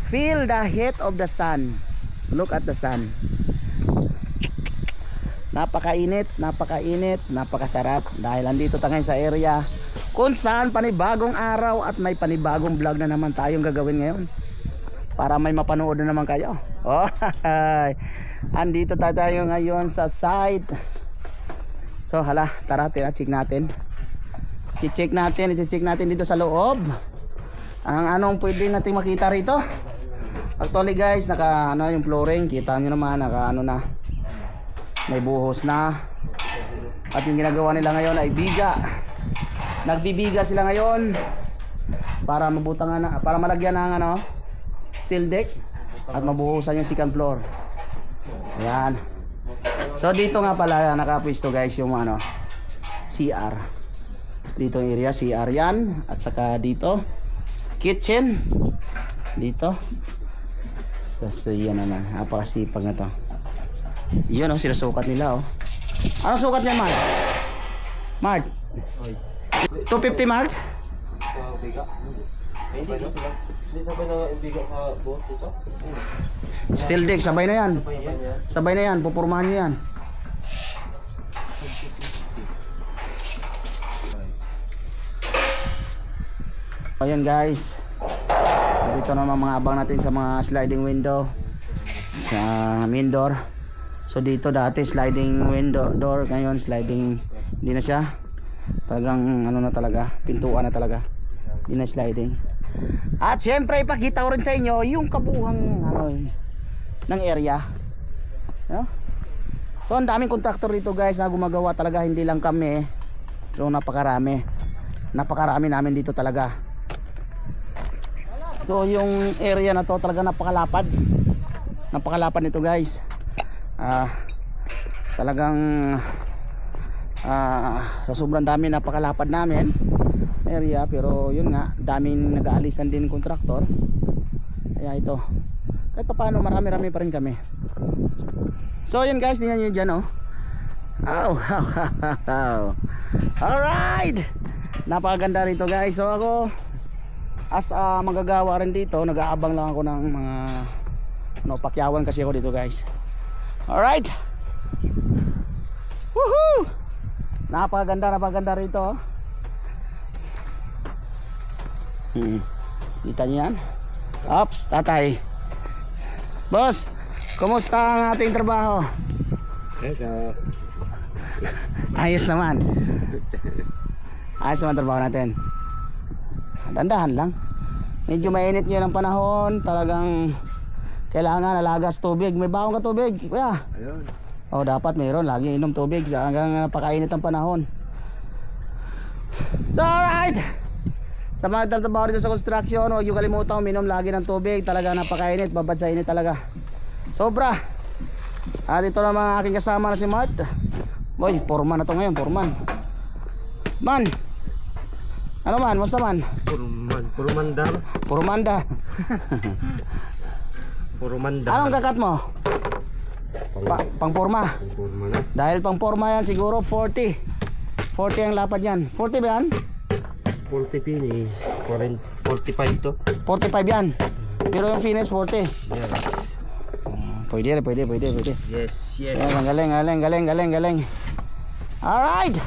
Feel the heat of the sun. Look at the sun. Napakainit, napakasarap dahil andito tayo sa area kung saan panibagong araw at may panibagong vlog na naman tayong gagawin ngayon para may mapanood na naman kayo. Oh, andito tayo ngayon sa site. So hala, tara check natin. I-check natin dito sa loob ang anong pwede natin makita rito. Actually guys, naka yung flooring, kita nyo naman, naka na, may buhos na. At yung ginagawa nila ngayon ay biga. Nagbibiga sila ngayon para mabutangan na, para malagyan ng steel deck at mabuhusan yung second floor. Ayan. So dito nga pala nakapwesto guys yung CR. Dito yung area CR yan, at saka dito kitchen dito. So yan naman, napakasipag na to. Yun sinasukat nila Ano sukat niya, Mark? Mark? 250, Mark? Hindi sabay na ibiga sa buhos dito? Steel deck, sabay na yan. Sabay na yan, pupurmahan nyo yan. Ayan guys, dito naman mga abang natin sa mga sliding window sa main door. So dito dati sliding window door, ngayon sliding, hindi na siya. Talagang na talaga, pintuan na talaga, hindi na sliding. At syempre ipakita ko rin sa inyo yung kabuhang ng area. So ang daming contractor dito guys na gumagawa talaga, hindi lang kami. So napakarami namin dito talaga. So yung area na to talaga napakalapad nito guys. Talagang sa sobrang dami napakalapad namin area, pero yun nga, daming nag-aalisan din kontraktor. Kaya ito, kahit pa paano marami-rami pa rin kami. So yun guys, tingnan nyo dyan alright, napakaganda rito guys. So ako as magagawa rin dito, nag-aabang lang ako ng mga pakyawan kasi ako dito guys. Alright, woohoo, napakaganda rito. Kita nyo yan. Ops, tatay. Boss, kumusta ang ating trabaho? Ayos naman. Ayos naman trabaho natin. Dandahan lang. Medyo mainit ngayon ang panahon. Talagang kailangan alagas tubig. May baong ka tubig, kuya? Ayun. Dapat mayroon. Lagi inom tubig hanggang napakainit ang panahon. So alright, sa mga nagtatrabaho dito sa construction, huwag yung kalimutan uminom lagi ng tubig. Talaga napakainit, babad sa init talaga, sobra. At ito na mga aking kasama na si Mart. Boy, foreman na to ngayon, foreman. Man, ano man, musta man? Purumandar. Purumandar. Anong kakat mo? Pang forma. Dahil pang forma yan, siguro 40 ang lapad yan. 40 ba yan? 40 finish, 45 to. 45 yan. Pero yung finish 40. Yes. Pwede. Yes. Yan, galing. Alright.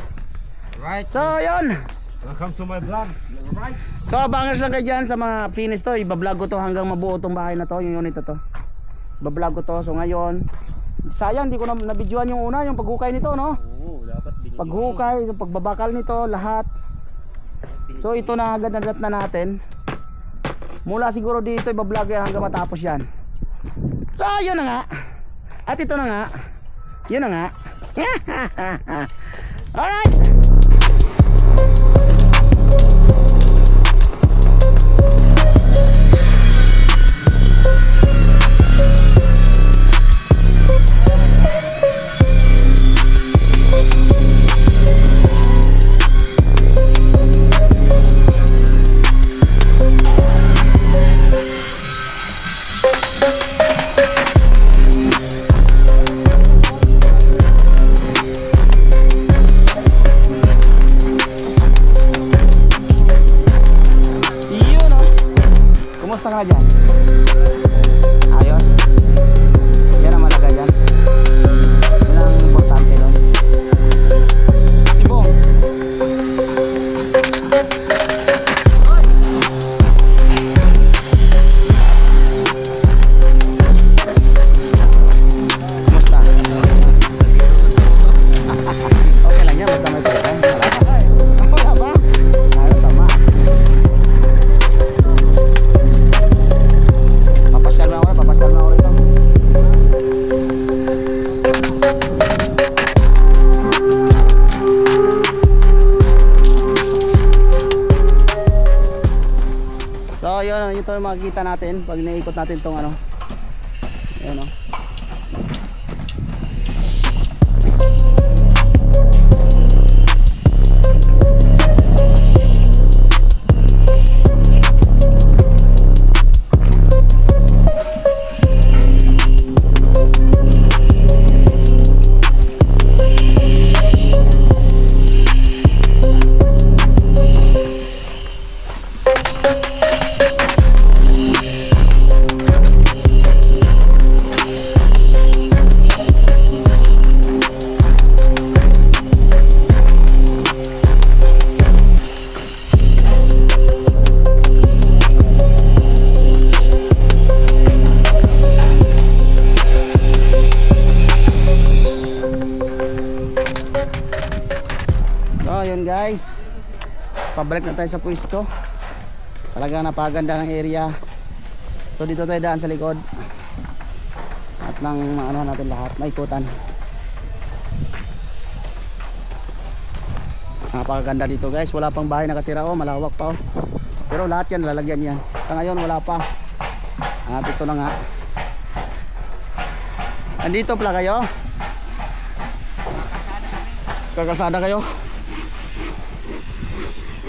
Right. So yun. Welcome to my vlog. Right. So abangers lang kayo dyan sa mga finish to. Ibablog ko to hanggang mabuo tong bahay na to, yung unit na to. Ibablog ko to. So ngayon, sayang di ko na videoan yung una, yung paghukay nito, no? Oo, dapat binigyan. Paghukay, yung pagbabakal nito, lahat. So ito na agad na natin. Mula siguro dito ibablog yan hanggang matapos yan. So yun na nga. At ito na nga. Yun na nga. Alright. Kumusta ka na dyan? ito yung makikita natin pag naikot natin tong ano. Ayan o. Ayun guys, pabalik na tayo sa pwesto. Talagang napaganda ng area. So dito tayo daan sa likod at nang ano natin lahat, maikutan. Napakaganda dito guys, wala pang bahay nakatira. Oh, malawak pa oh. Pero lahat yan lalagyan yan. Sa ngayon wala pa. At ito na nga. Andito pala kayo? Kakasada kayo?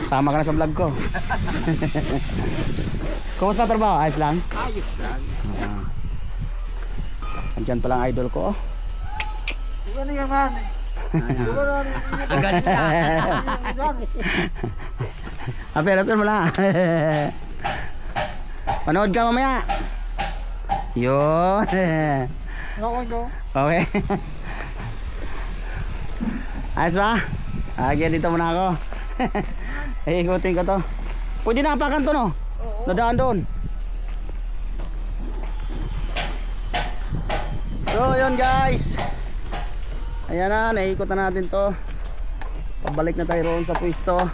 Sama ka na sa vlog ko. Kumusta trabaho? Ayos lang? Ayos lang. Andyan palang idol ko. Ano yaman? Apir mo na. Panood ka mamaya. Yun. Okay. Ayos ba? Okay, dito muna ako. Ikutin ko to. Pwede na apakan to no? Oo. Nadaan doon. So yun guys, ayan na, naikot na natin to. Pabalik na tayo roon sa pwesto.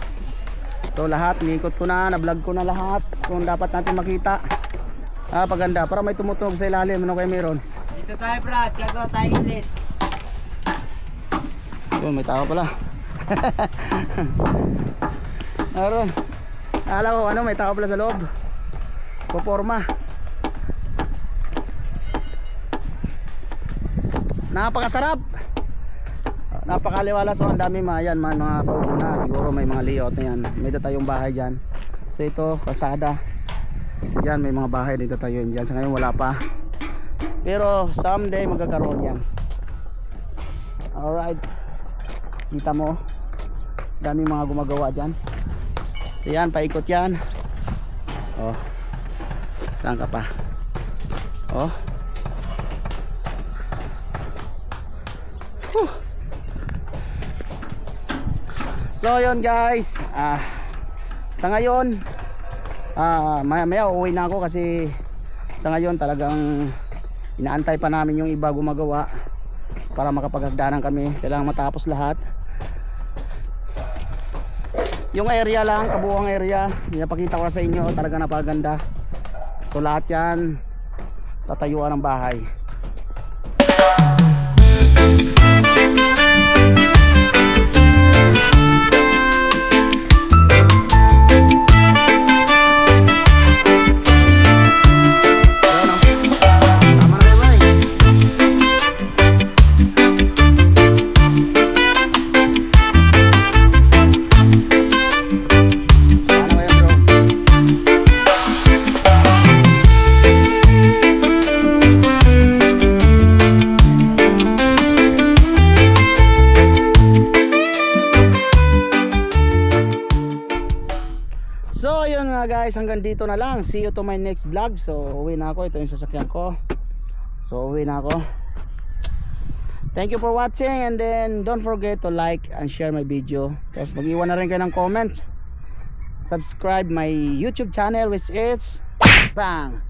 So lahat, niikot ko na, na-vlog ko na lahat kung dapat natin makita. Paganda, para may tumutunog sa ilalim. Ano kayo meron? Dito tayo brad, gago tayo ulit. Yun, may tao pala. Naroon. Alam ko ano, may tao pala sa loob. Poporma. Napakasarap. Napakaliwalas. So ang dami mga yan, mga tubo na. Siguro may mga layout na yan. May tayong bahay dyan. So ito, kalsada. Dyan may mga bahay dito tayo dyan. Sa ngayon wala pa. Pero someday magkakaroon yan. Alright. Kita mo, dami mga gumagawa dyan. So yan, paikot yan. Oh, saan ka pa? Oh. So yun guys, sa ngayon maya uuwi na ako kasi sa ngayon talagang inaantay pa namin yung iba gumagawa para makapagagdanan kami. Kailangan matapos lahat. Yung area lang, kabuuang area, pinapakita ko sa inyo, talaga napaganda. So lahat yan tatayuan ng bahay. So yun nga guys, hanggang dito na lang. See you to my next vlog. So uwi na ako, ito yung sasakyan ko. So uwi na ako. Thank you for watching, and then don't forget to like and share my video. Tapos mag-iwan na rin kayo ng comments. Subscribe my YouTube channel, which is bang,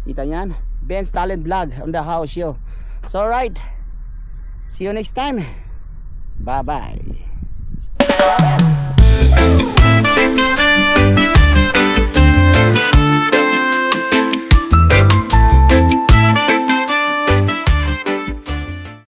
kita nyan, Ben's Talent Vlog on the house show. So alright, see you next time. Bye bye.